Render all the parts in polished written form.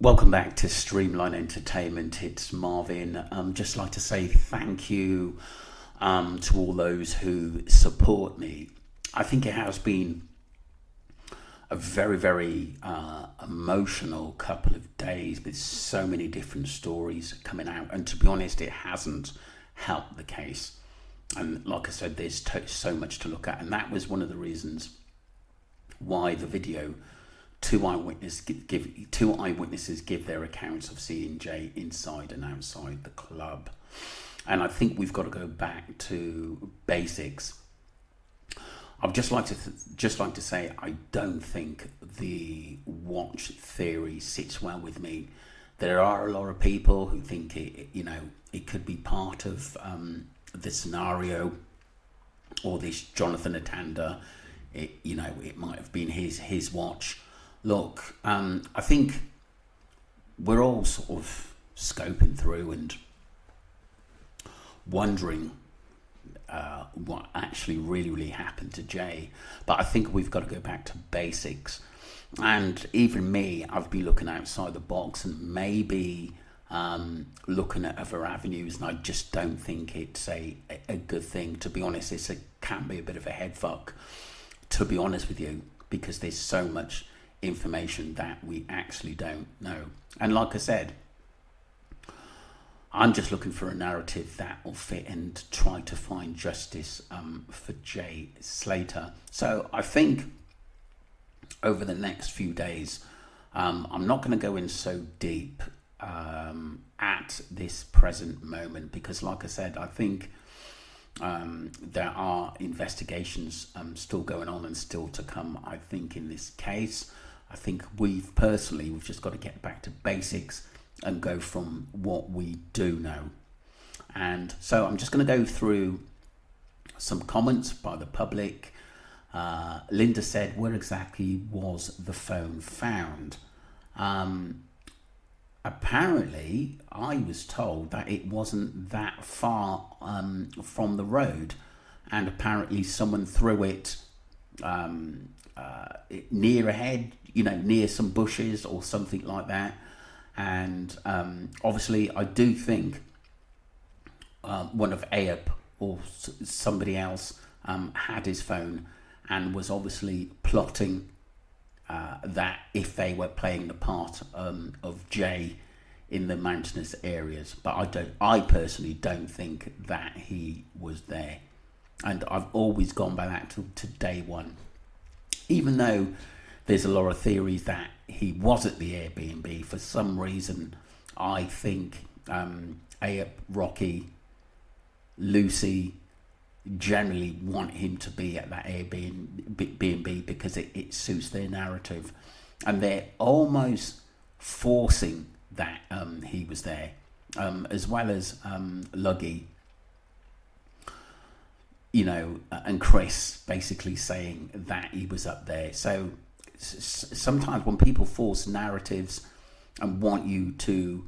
Welcome back to Streamline Entertainment. It's Marvin. Just like to say thank you to all those who support me. I think it has been a very emotional couple of days with so many different stories coming out, and to be honest, it hasn't helped the case. And like I said, there's so much to look at, and that was one of the reasons why the video two eyewitnesses give their accounts of seeing Jay inside and outside the club. And I think we've got to go back to basics. I'd just like to say I don't think the watch theory sits well with me. There are a lot of people who think it could be part of the scenario, or this Jonathan Atanda. It might have been his watch. Look, I think we're all sort of scoping through and wondering what actually really happened to Jay. But I think we've got to go back to basics. And even me, I've been looking outside the box and maybe looking at other avenues, and I just don't think it's a good thing. To be honest, can be a bit of a head fuck, to be honest with you, because there's so much information that we actually don't know. And like I said, I'm just looking for a narrative that will fit and try to find justice for Jay Slater. So I think over the next few days, I'm not going to go in so deep at this present moment, because like I said, I think there are investigations still going on and still to come. I think in this case, I think we've just got to get back to basics and go from what we do know. And so I'm just going to go through some comments by the public. Linda said, where exactly was the phone found? Apparently, I was told that it wasn't that far from the road, and apparently someone threw it near ahead, near some bushes or something like that. And obviously I do think one of Ayub or somebody else had his phone and was obviously plotting that if they were playing the part of Jay in the mountainous areas. But I personally don't think that he was there, and I've always gone by that to day one. Even though there's a lot of theories that he was at the Airbnb, for some reason I think Ayub, Rocky, Lucy generally want him to be at that Airbnb because it suits their narrative, and they're almost forcing that he was there, as well as Luggy, and Chris basically saying that he was up there. So sometimes when people force narratives and want you to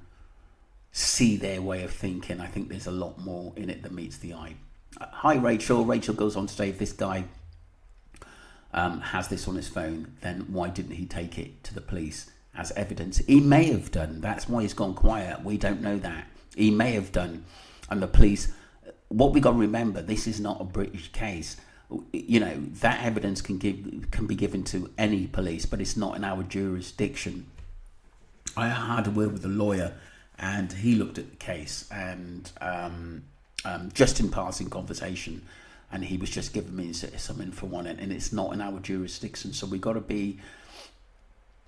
see their way of thinking, I think there's a lot more in it than meets the eye. Hi Rachel. Rachel goes on to say, if this guy has this on his phone, then why didn't he take it to the police as evidence? He may have done. That's why he's gone quiet. We don't know that. He may have done. And the police, what we got to remember, this is not a British case. That evidence can be given to any police, but it's not in our jurisdiction. I had a word with a lawyer, and he looked at the case, and just in passing conversation, and he was just giving me some info on it, and it's not in our jurisdiction. So we got to be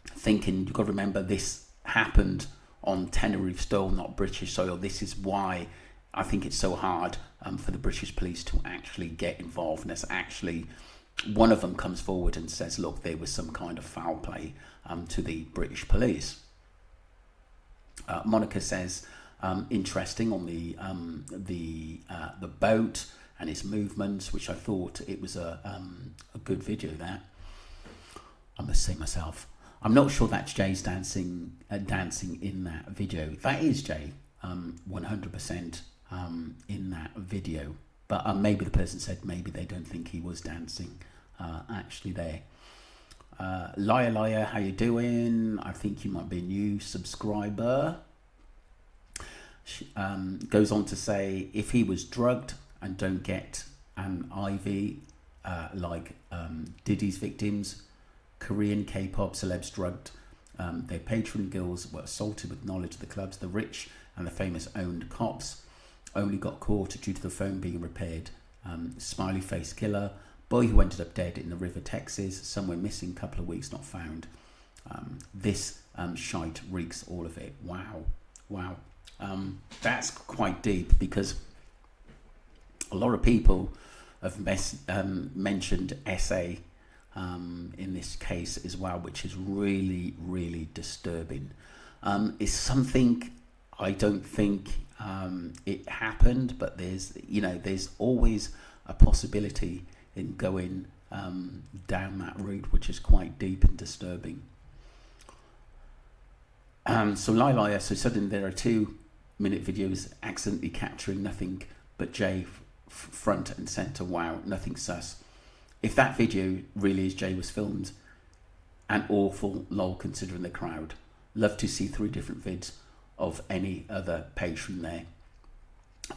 thinking. You've got to remember, this happened on Tenerife soil, not British soil. This is why I think it's so hard for the British police to actually get involved, unless actually one of them comes forward and says, look, there was some kind of foul play to the British police. Monica says, interesting on the boat and its movements, which I thought it was a good video. That I must say myself, I'm not sure that's Jay's dancing in that video. That is Jay, 100%. In that video, but maybe the person said maybe they don't think he was dancing actually there. Liar, how you doing? I think you might be a new subscriber. Goes on to say, if he was drugged and don't get an IV like Diddy's victims, Korean K-pop celebs drugged, their patron girls were assaulted with knowledge of the clubs, the rich and the famous owned cops only got caught due to the phone being repaired. Smiley face killer, boy who ended up dead in the river Texas, somewhere missing, couple of weeks not found. This shite reeks all of it. Wow. That's quite deep, because a lot of people have mentioned SA in this case as well, which is really disturbing. It's something I don't think it happened, but there's always a possibility in going down that route, which is quite deep and disturbing. So Liar, so suddenly there are 2-minute videos accidentally capturing nothing but Jay front and center. Wow, nothing sus. If that video really is Jay was filmed, an awful lol considering the crowd. Love to see 3 different vids of any other patron there.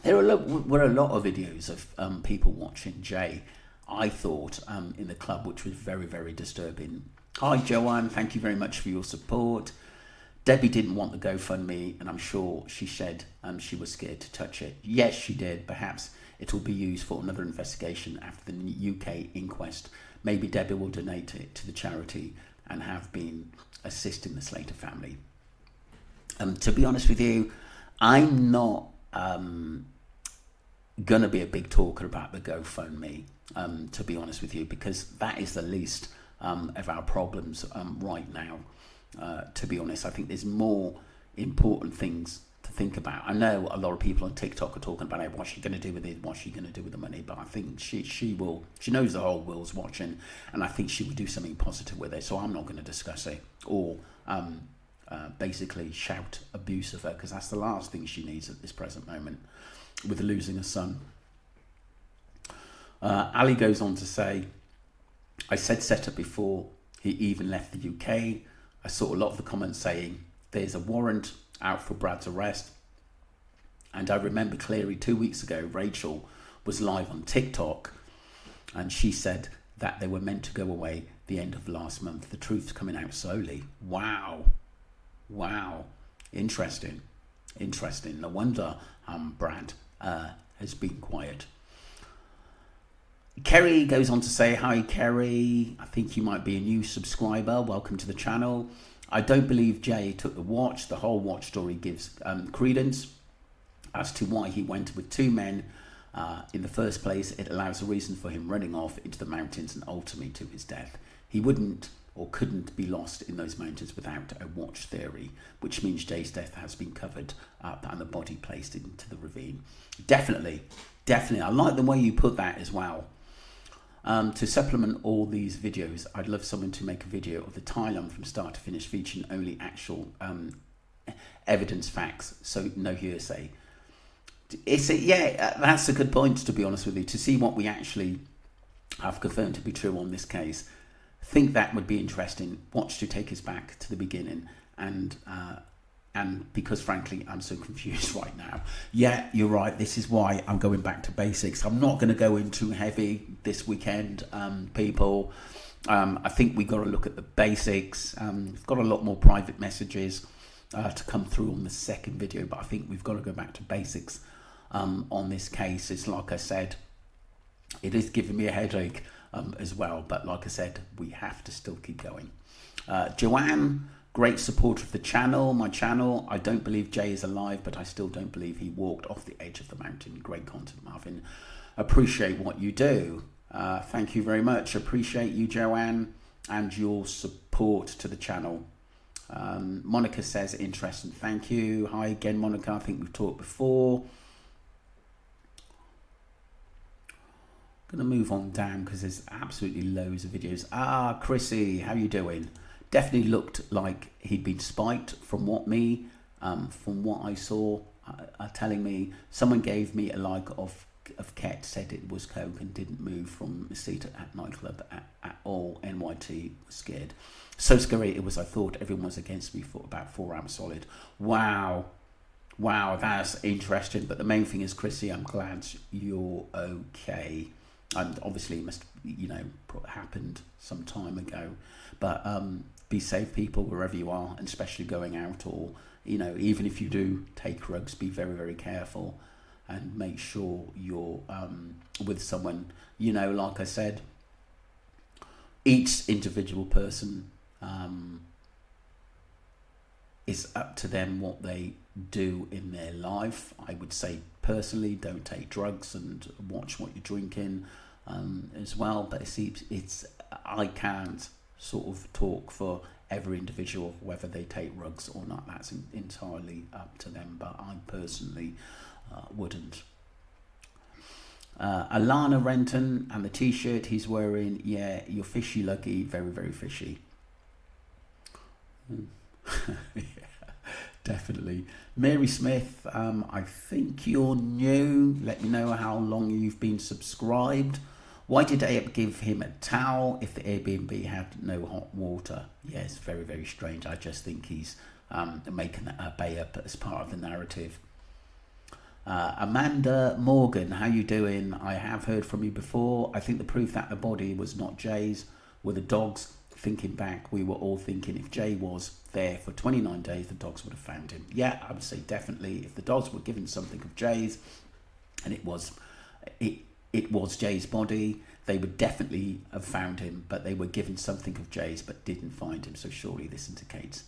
There were a lot of videos of people watching Jay, I thought, in the club, which was very disturbing. Hi Joanne, thank you very much for your support. Debbie didn't want the GoFundMe, and I'm sure she said she was scared to touch it. Yes, she did. Perhaps it will be used for another investigation after the UK inquest. Maybe Debbie will donate it to the charity and have been assisting the Slater family. To be honest with you, I'm not going to be a big talker about the GoFundMe, to be honest with you, because that is the least of our problems right now. To be honest, I think there's more important things to think about. I know a lot of people on TikTok are talking about, hey, what's she going to do with it? What's she going to do with the money? But I think she knows the whole world's watching, and I think she will do something positive with it. So I'm not going to discuss it or basically shout abuse of her, because that's the last thing she needs at this present moment with losing a son. Ali goes on to say, I said setup before he even left the UK. I saw a lot of the comments saying there's a warrant out for Brad's arrest. And I remember clearly 2 weeks ago, Rachel was live on TikTok and she said that they were meant to go away the end of last month. The truth's coming out slowly. Wow. Interesting. No wonder Brad has been quiet. Kerry goes on to say, hi Kerry, I think you might be a new subscriber, welcome to the channel. I don't believe Jay took the watch. The whole watch story gives credence as to why he went with 2 men in the first place. It allows a reason for him running off into the mountains and ultimately to his death. He wouldn't or couldn't be lost in those mountains without a watch theory, which means Jay's death has been covered up and the body placed into the ravine. Definitely. I like the way you put that as well. To supplement all these videos, I'd love someone to make a video of the timeline from start to finish, featuring only actual evidence, facts, so no hearsay. That's a good point, to be honest with you, to see what we actually have confirmed to be true on this case. I think that would be interesting. Watch to take us back to the beginning, and because frankly I'm so confused right now. Yeah, you're right, this is why I'm going back to basics. I'm not going to go in too heavy this weekend, people. I think we've got to look at the basics. We've got a lot more private messages to come through on the second video, but I think we've got to go back to basics on this case. It's like I said, it is giving me a headache as well, but like I said, we have to still keep going. Joanne, great supporter of the channel, my channel. I don't believe Jay is alive, but I still don't believe he walked off the edge of the mountain. Great content, Marvin. Appreciate what you do. Thank you very much. Appreciate you, Joanne, and your support to the channel. Monica says, interesting. Thank you. Hi again, Monica. I think we've talked before. Going to move on down because there's absolutely loads of videos. Chrissy, how you doing? Definitely looked like he'd been spiked from what I saw. Telling me someone gave me a like of of Ket said it was coke and didn't move from a seat at nightclub at all. NYT was scared. So scary it was, I thought everyone was against me for about 4 hours solid. Wow, that's interesting. But the main thing is, Chrissy, I'm glad you're okay. And obviously it must, happened some time ago. But be safe, people, wherever you are, and especially going out, or even if you do take drugs, be very, very careful and make sure you're with someone. Like I said, each individual person is up to them what they do in their life. I would say personally, don't take drugs and watch what you're drinking as well. But I can't sort of talk for every individual whether they take drugs or not. That's entirely up to them, but I personally wouldn't. Alana Renton, and the t-shirt he's wearing, yeah, you're fishy lucky, very, very fishy. Yeah, definitely. Mary Smith, I think you're new. Let me know how long you've been subscribed. Why did Abe give him a towel if the Airbnb had no hot water? Yeah, it's very, very strange. I just think he's making that up as part of the narrative. Amanda Morgan, how you doing? I have heard from you before. I think the proof that the body was not Jay's were the dogs. Thinking back, we were all thinking if Jay was there for 29 days, the dogs would have found him. Yeah, I would say definitely. If the dogs were given something of Jay's, and it was Jay's body, they would definitely have found him. But they were given something of Jay's, but didn't find him. So surely this indicates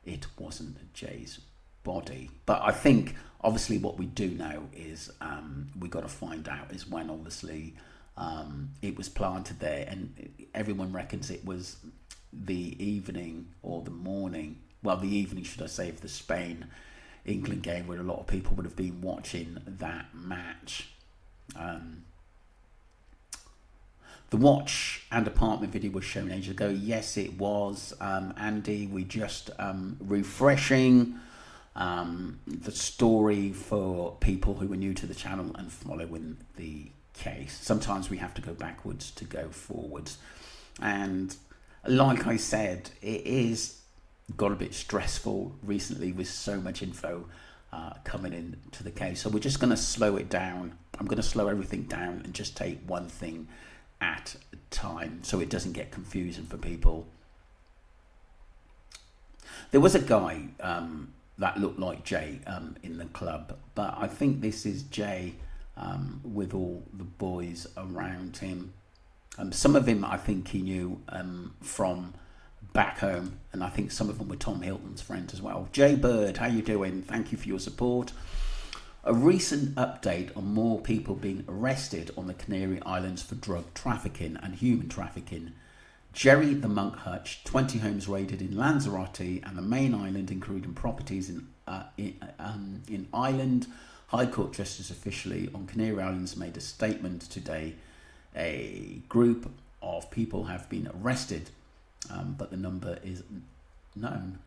it wasn't Jay's body. But I think obviously what we do know is we got to find out is when obviously it was planted there, and everyone reckons it was the evening or the morning, well, the evening should I say, of the Spain-England game, where a lot of people would have been watching that match. The watch and apartment video was shown ages ago. Yes, it was. Andy, we just refreshing the story for people who are new to the channel and following the case. Sometimes we have to go backwards to go forwards, and like I said, it is got a bit stressful recently with so much info coming in to the case. So we're just going to slow it down. I'm going to slow everything down and just take one thing at a time so it doesn't get confusing for people. There was a guy that looked like Jay in the club, but I think this is Jay with all the boys around him. Some of him I think he knew from back home, and I think some of them were Tom Hilton's friends as well. Jay Bird, how you doing? Thank you for your support. A recent update on more people being arrested on the Canary Islands for drug trafficking and human trafficking. Jerry the Monk Hutch, 20 homes raided in Lanzarote and the main island, including properties in Ireland. High Court Justice officially on Canary Islands made a statement today. A group of people have been arrested, but the number is known.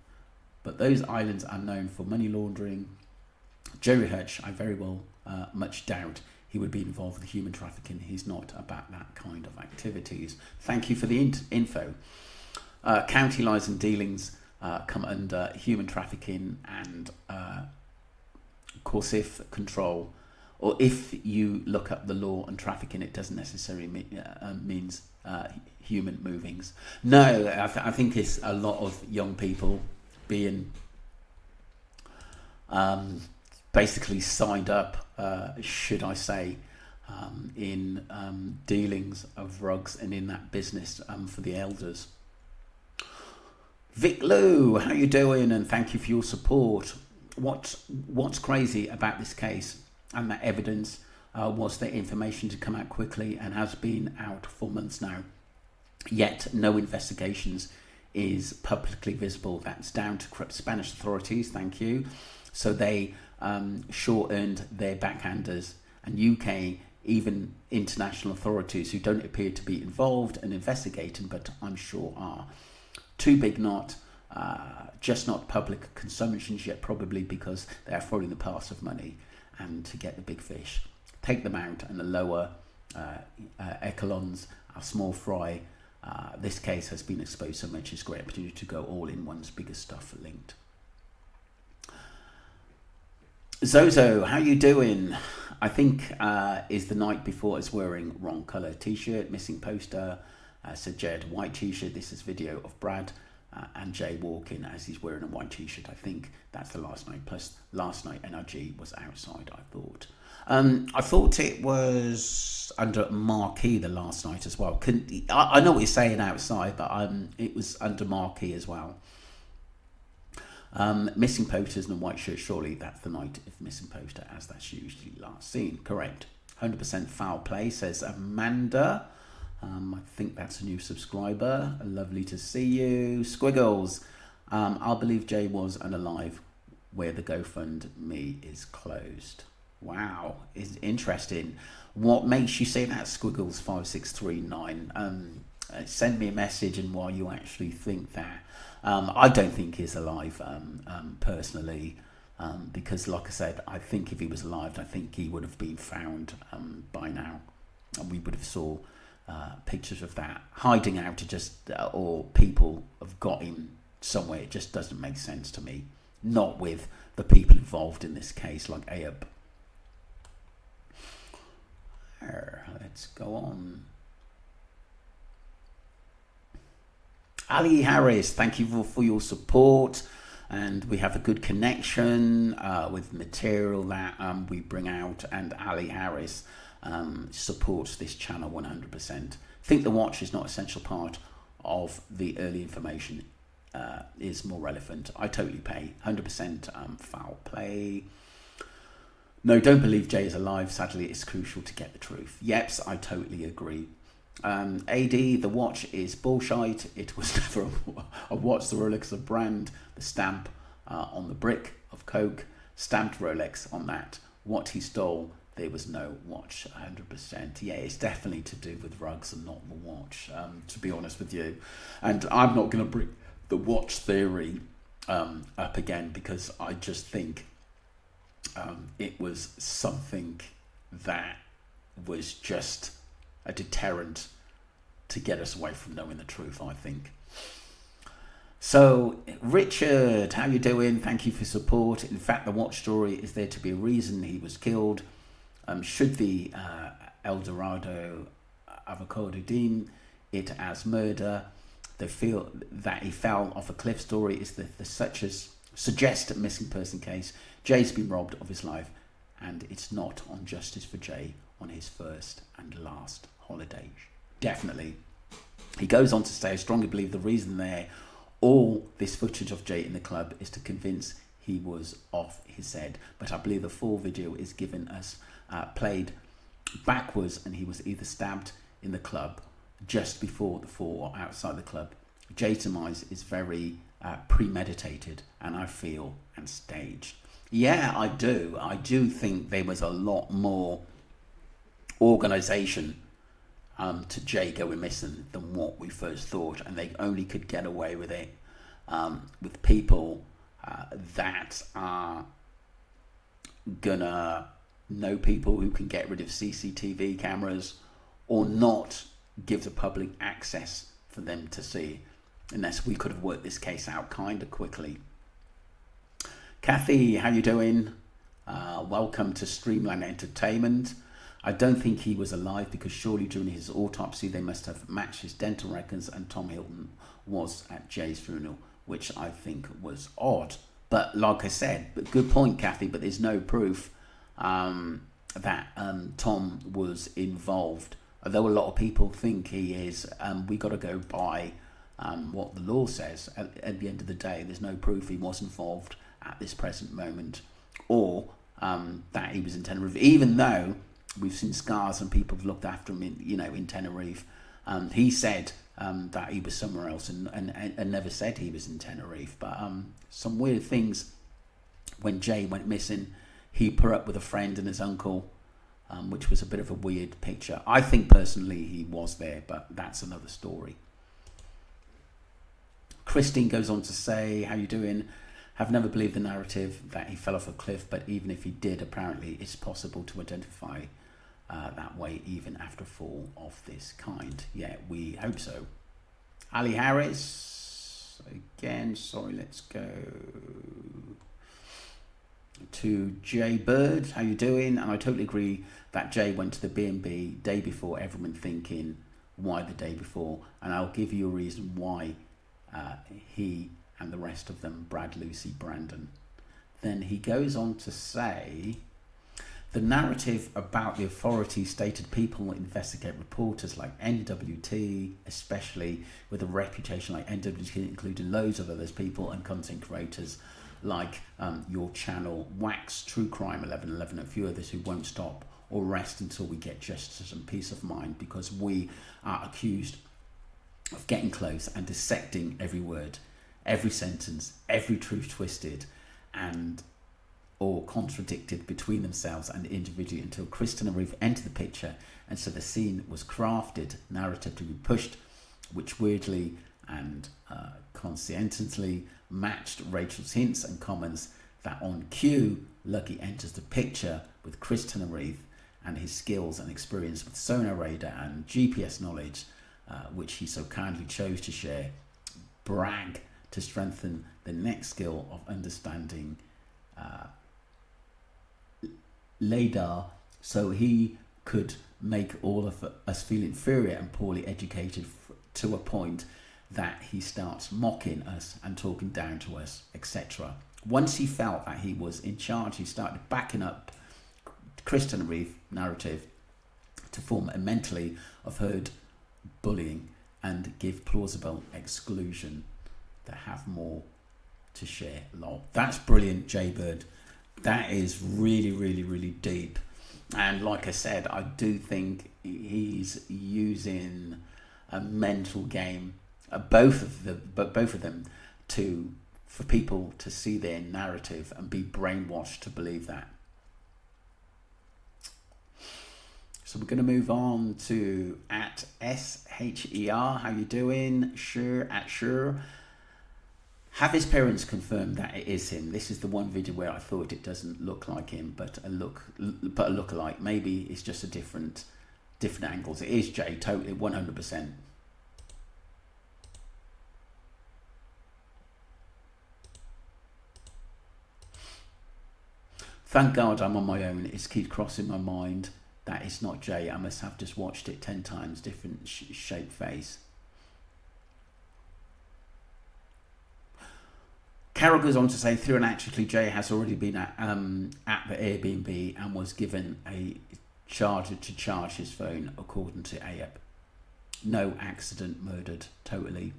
But those islands are known for money laundering. Jerry Hutch, I very well much doubt he would be involved with human trafficking. He's not about that kind of activities. Thank you for the info. County lies and dealings come under human trafficking and coercive control. Or if you look up the law and trafficking, it doesn't necessarily means human movings. No, I think it's a lot of young people being basically signed up, should I say, in dealings of drugs and in that business for the elders. Vic Lou, how you doing? And thank you for your support. What's crazy about this case and that evidence was the information to come out quickly and has been out for months now. Yet no investigations is publicly visible. That's down to corrupt Spanish authorities, thank you. So they sure earned their backhanders, and UK, even international authorities who don't appear to be involved and investigating, but I'm sure are. Too big not, just not public consumptions yet, probably because they are following the path of money and to get the big fish. take them out, and the lower echelons, our small fry, this case has been exposed so much it's great opportunity to go all in one's biggest stuff linked. Zozo, how you doing? I think is the night before is wearing wrong colour t-shirt, missing poster, said Jed, white t-shirt. This is video of Brad and Jay walking as he's wearing a white t-shirt. I think that's the last night, plus last night NRG was outside, I thought it was under marquee the last night as well. I know what you're saying outside, but it was under marquee as well. Missing posters and a white shirt, surely that's the night of missing poster, as that's usually last seen. Correct. 100% foul play, says Amanda. I think that's a new subscriber. Lovely to see you. Squiggles. I'll believe Jay was unalive where the GoFundMe is closed. Wow, is interesting. What makes you say that, Squiggles5639? Send me a message and why you actually think that. I don't think he's alive, personally, because like I said, I think if he was alive, I think he would have been found by now, and we would have saw pictures of that hiding out to just, or people have got him somewhere. It just doesn't make sense to me, not with the people involved in this case, like Ayub. Let's go on. Ali Harris, thank you for your support, and we have a good connection with material that we bring out, and Ali Harris supports this channel 100%. Think the watch is not an essential part of the early information, is more relevant. I totally pay 100% foul play. No, don't believe Jay is alive. Sadly, it's crucial to get the truth. Yeps, I totally agree. AD, the watch is bullshit. It was never a watch. The Rolex of brand, the stamp on the brick of Coke, stamped Rolex on that. What he stole, there was no watch. 100%. Yeah, it's definitely to do with rugs and not the watch, to be honest with you. And I'm not going to bring the watch theory up again, because I just think it was something that was just a deterrent to get us away from knowing the truth, I think. So, Richard, how you doing? Thank you for support. In fact, the watch story is there to be a reason he was killed. Should the El Dorado avocado deem it as murder? They feel that he fell off a cliff story is the such as suggest a missing person case. Jay's been robbed of his life, and it's not on justice for Jay on his first and last holiday. Definitely. He goes on to say, I strongly believe the reason there all this footage of Jay in the club is to convince he was off his head, but I believe the full video is given us played backwards, and he was either stabbed in the club just before the fall or outside the club. Jay's demise is very premeditated, and I feel, and staged. Yeah, I do think there was a lot more organisation to Jay going missing than what we first thought, and they only could get away with it with people that are gonna know people who can get rid of CCTV cameras, or not give the public access for them to see, unless we could have worked this case out kind of quickly. Kathy, how you doing? Welcome to Streamline Entertainment. I don't think he was alive, because surely during his autopsy they must have matched his dental records, and Tom Hilton was at Jay's funeral, which I think was odd. But like I said, but good point, Kathy, but there's no proof that Tom was involved. Although a lot of people think he is, we got to go by what the law says. At the end of the day, there's no proof he was involved at this present moment, or that he was in Tenerife, even though we've seen scars and people have looked after him in Tenerife. He said that he was somewhere else, and never said he was in Tenerife. But some weird things. When Jay went missing, he put up with a friend and his uncle, which was a bit of a weird picture. I think personally he was there, but that's another story. Christine goes on to say, how you doing? Have never believed the narrative that he fell off a cliff, but even if he did, apparently it's possible to identify that way even after a fall of this kind. Yeah, we hope so. Ali Harris, again, sorry, let's go to Jay Bird. How you doing? And I totally agree that Jay went to the B&B day before, everyone thinking, why the day before? And I'll give you a reason why he and the rest of them, Brad, Lucy, Brandon. Then he goes on to say, the narrative about the authority stated people investigate reporters like NWT, especially with a reputation like NWT, including loads of others people and content creators like your channel, Wax, True Crime 1111, a few others who won't stop or rest until we get justice and peace of mind, because we are accused of getting close and dissecting every word, every sentence, every truth twisted and or contradicted between themselves and individually until Kristen and Ruth enter the picture, and so the scene was crafted, narrative to be pushed, which weirdly and conscientiously matched Rachel's hints and comments that on cue, Lucky enters the picture with Kristen and Ruth and his skills and experience with sonar radar and GPS knowledge, which he so kindly chose to share, brag to strengthen the next skill of understanding LADAR, so he could make all of us feel inferior and poorly educated to a point that he starts mocking us and talking down to us, etc. Once he felt that he was in charge, he started backing up Kristen and Reeve narrative to form a mentally of herd bullying and give plausible exclusion to have more to share. Lol. That's brilliant, Jay Bird. That is really, really, really deep. And like I said, I do think he's using a mental game, both of them, for people to see their narrative and be brainwashed to believe that. So we're going to move on to at SHER. How you doing? Sure. Have his parents confirmed that it is him? This is the one video where I thought it doesn't look like him, but a look-alike. Maybe it's just a different angles. It is Jay, totally, 100%. Thank God I'm on my own. It keeps crossing my mind that it's not Jay. I must have just watched it 10 times, different shape face. Carol goes on to say, theoretically, Jay has already been at the Airbnb and was given a charger to charge his phone, according to AEP. No accident, murdered, totally.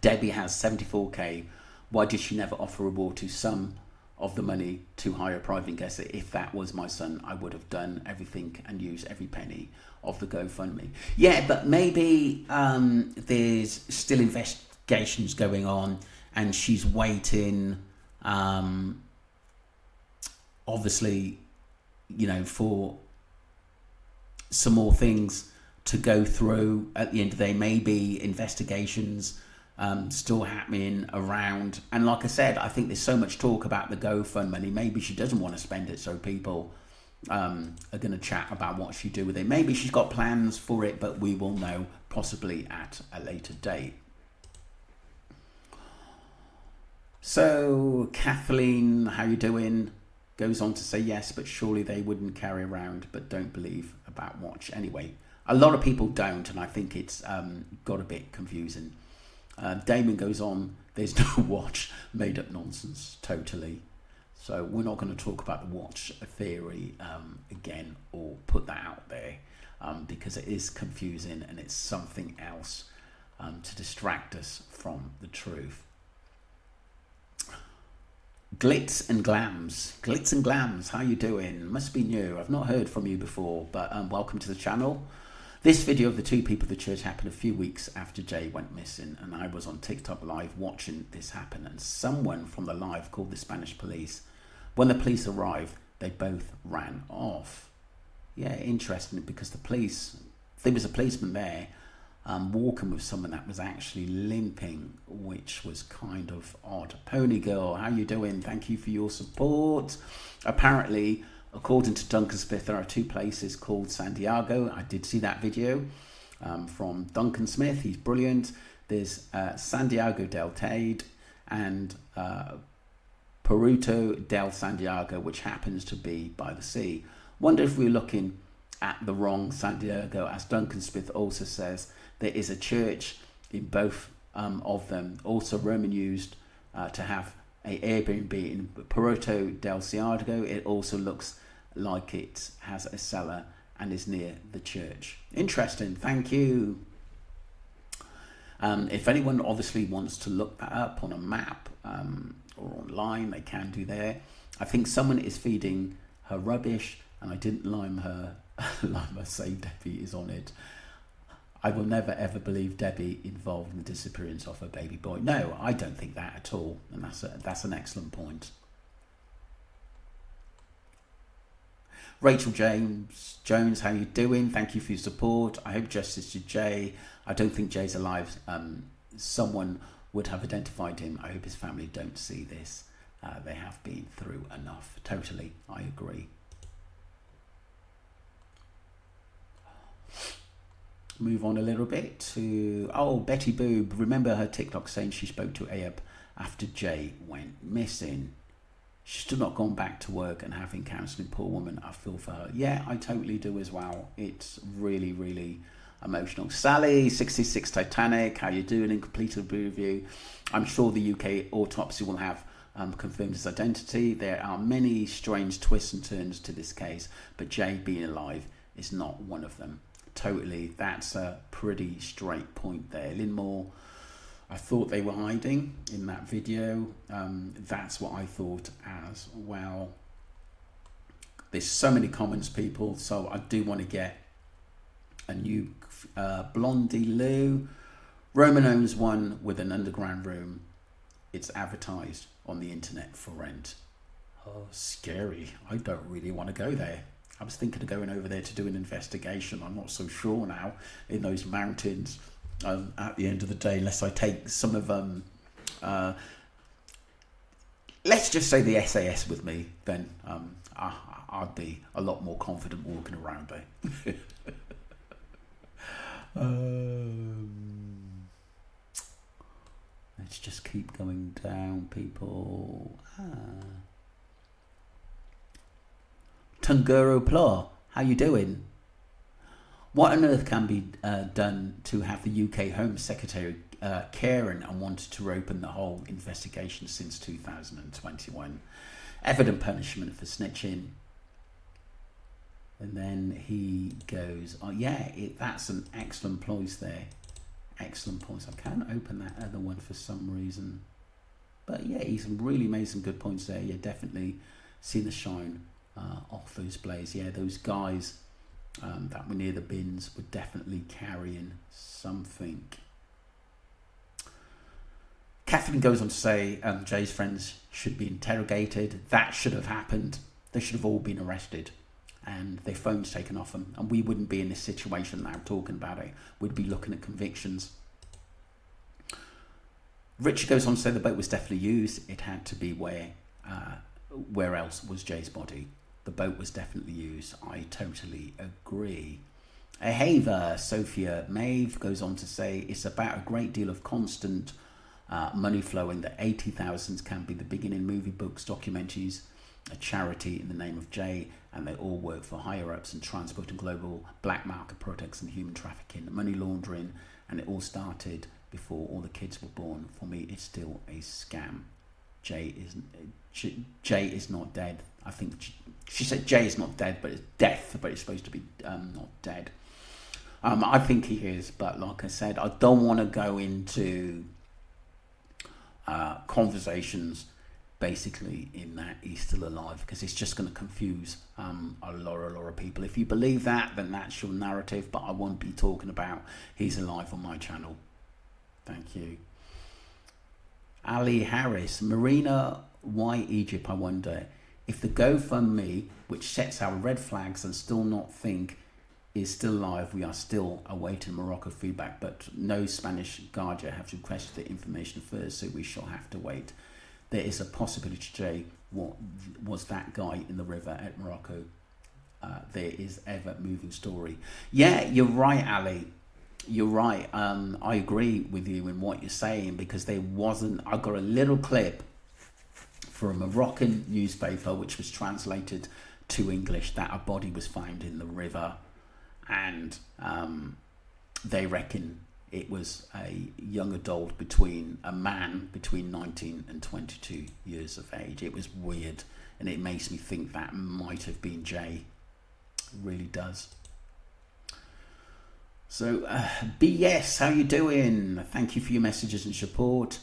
Debbie has 74k. Why did she never offer reward to some of the money to hire a private guest? If that was my son, I would have done everything and used every penny of the GoFundMe. Yeah, but maybe there's still investigations going on, and she's waiting, obviously, for some more things to go through. At the end of the day, maybe investigations still happening around. And like I said, I think there's so much talk about the GoFundMe. Maybe she doesn't want to spend it, so people are going to chat about what she do with it. Maybe she's got plans for it, but we will know possibly at a later date. So Kathleen, how you doing? Goes on to say, yes, but surely they wouldn't carry around, but don't believe about watch. Anyway, a lot of people don't, and I think it's got a bit confusing. Damon goes on, there's no watch, made up nonsense, totally. So we're not going to talk about the watch theory again, or put that out there, because it is confusing and it's something else to distract us from the truth. Glitz and Glams, how you doing? Must be new, I've not heard from you before, but welcome to the channel. This video of the two people of the church happened a few weeks after Jay went missing, and I was on TikTok live watching this happen, and someone from the live called the Spanish police. When the police arrived, they both ran off. Yeah, interesting, because there was a policeman there walking with someone that was actually limping, which was kind of odd. Pony Girl, how you doing? Thank you for your support. Apparently, According to Duncan Smith, there are two places called Santiago. I did see that video from Duncan Smith. He's brilliant. There's Santiago del Teide and Puerto del Santiago, which happens to be by the sea. Wonder if we're looking at the wrong Santiago. As Duncan Smith also says, there is a church in both of them, also Roman used to have a Airbnb in Puerto del Santiago. It also looks like it has a cellar and is near the church. Interesting, thank you. If anyone obviously wants to look that up on a map or online, they can do there. I think someone is feeding her rubbish, and I didn't lime her say Debbie is on it. I will never ever believe Debbie involved in the disappearance of her baby boy. No, I don't think that at all, and that's an excellent point. Rachel Jones, how you doing? Thank you for your support. I hope justice to Jay. I don't think Jay's alive. Someone would have identified him. I hope his family don't see this. They have been through enough. Totally, I agree. Move on a little bit to Betty Boob. Remember her TikTok saying she spoke to Ayub after Jay went missing. She's still not gone back to work and having counselling. Poor woman, I feel for her. Yeah, I totally do as well. It's really, really emotional. Sally, 66 Titanic, how you doing? In completed review. I'm sure the UK autopsy will have confirmed his identity. There are many strange twists and turns to this case, but Jay being alive is not one of them. Totally, that's a pretty straight point there. Lynn Moore, I thought they were hiding in that video. That's what I thought as well. There's so many comments, people, so I do want to get a new Blondie Lou. Roman owns one with an underground room. It's advertised on the internet for rent. Oh, scary. I don't really want to go there. I was thinking of going over there to do an investigation. I'm not so sure now in those mountains at the end of the day, unless I take some of let's just say the SAS with me, then I'd be a lot more confident walking around there. Let's just keep going down, people. Tunguro Pla, how you doing? What on earth can be done to have the UK Home Secretary caring and wanted to open the whole investigation since 2021? Evident punishment for snitching. And then he goes, oh yeah, that's an excellent points there. Excellent points. I can't open that other one for some reason. But yeah, he's really made some good points there. Yeah, definitely seen the shine off those blades. Yeah, those guys that were near the bins were definitely carrying something. Catherine goes on to say Jay's friends should be interrogated. That should have happened. They should have all been arrested and their phones taken off them, and we wouldn't be in this situation now talking about it. We'd be looking at convictions. Richard goes on to say the boat was definitely used. It had to be where else was Jay's body? The boat was definitely used. I totally agree. Ahava, Sophia Maeve goes on to say it's about a great deal of constant money flowing. That 80,000 can be the beginning. Movie, books, documentaries, a charity in the name of Jay, and they all work for higher ups and transport and global black market products and human trafficking, money laundering, and it all started before all the kids were born. For me, it's still a scam. Jay is not dead. I think she said Jay is not dead, but it's death, but it's supposed to be not dead. I think he is, but like I said, I don't want to go into conversations basically in that he's still alive, because it's just going to confuse a lot of people. If you believe that, then that's your narrative, but I won't be talking about he's alive on my channel. Thank you. Ali Harris, Marina, why Egypt? I wonder if the GoFundMe, which sets our red flags and still not think is still alive. We are still awaiting Morocco feedback, but no Spanish Guardia have requested the information first, so we shall have to wait. there is a possibility, Jay, what was that guy in the river at Morocco. There is ever moving story. Yeah, you're right, Ali. You're right. I agree with you in what you're saying, because there wasn't. I got a little clip for a Moroccan newspaper which was translated to English that a body was found in the river, and they reckon it was a young adult, a man between 19 and 22 years of age. It was weird, and it makes me think that might have been Jay. It really does. So, BS, how you doing? Thank you for your messages and support.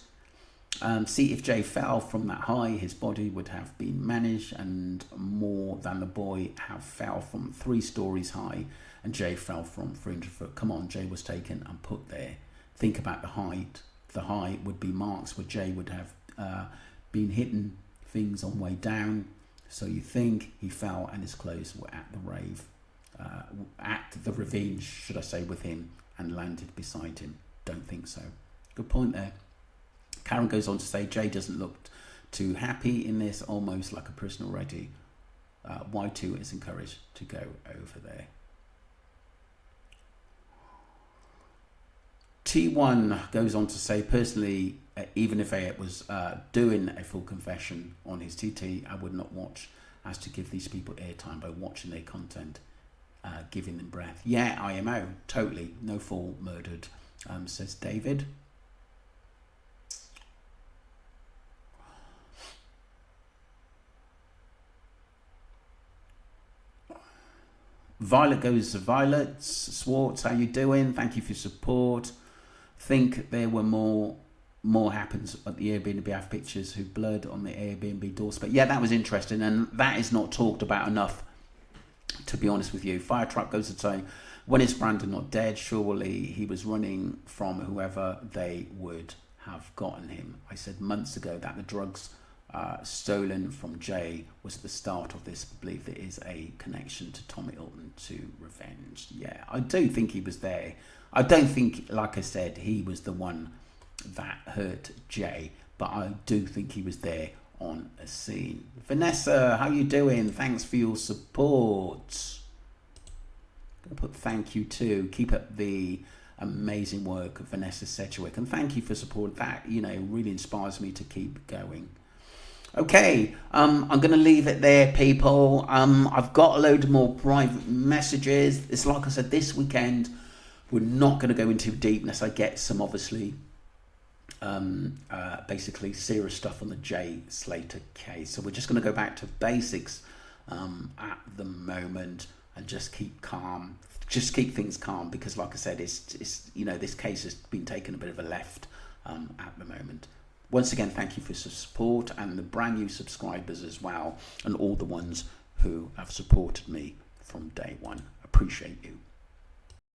See, if Jay fell from that high, his body would have been managed, and more than the boy have fell from 3 stories high, and Jay fell from 300 foot. Come on, Jay was taken and put there. Think about the height. The height would be marks where Jay would have been hitting things on way down. So you think he fell and his clothes were at the ravine, should I say, with him, and landed beside him. Don't think so. Good point there. Karen goes on to say, Jay doesn't look too happy in this, almost like a prisoner already. Y2 is encouraged to go over there. T1 goes on to say, personally, even if Ayat was doing a full confession on his TT, I would not watch, as to give these people airtime by watching their content, giving them breath. Yeah, IMO, totally. No fool murdered, says David. Violet goes to Violet. Swartz, how you doing? Thank you for your support. Think there were more happens at the Airbnb have pictures who blurred on the Airbnb doorstep. Yeah, that was interesting, and that is not talked about enough, to be honest with you. Fire truck goes to say, when is Brandon not dead? Surely he was running from whoever they would have gotten him. I said months ago that the drugs stolen from Jay was the start of this belief there is a connection to Tommy Hilton to revenge. Yeah, I do think he was there. I don't think, like I said, he was the one that hurt Jay, but I do think he was there on a scene. Vanessa, how you doing? Thanks for your support. I'm gonna put thank you too. Keep up the amazing work, Vanessa Sedgwick, and thank you for support. That, you know, really inspires me to keep going. Okay, I'm going to leave it there, people. I've got a load more private messages. It's like I said, this weekend, we're not going to go into deep unless I get some, obviously, basically serious stuff on the Jay Slater case. So we're just going to go back to basics at the moment and just keep calm. Just keep things calm, because like I said, it's you know, this case has been taking a bit of a left at the moment. Once again, thank you for your support, and the brand new subscribers as well, and all the ones who have supported me from day one. Appreciate you.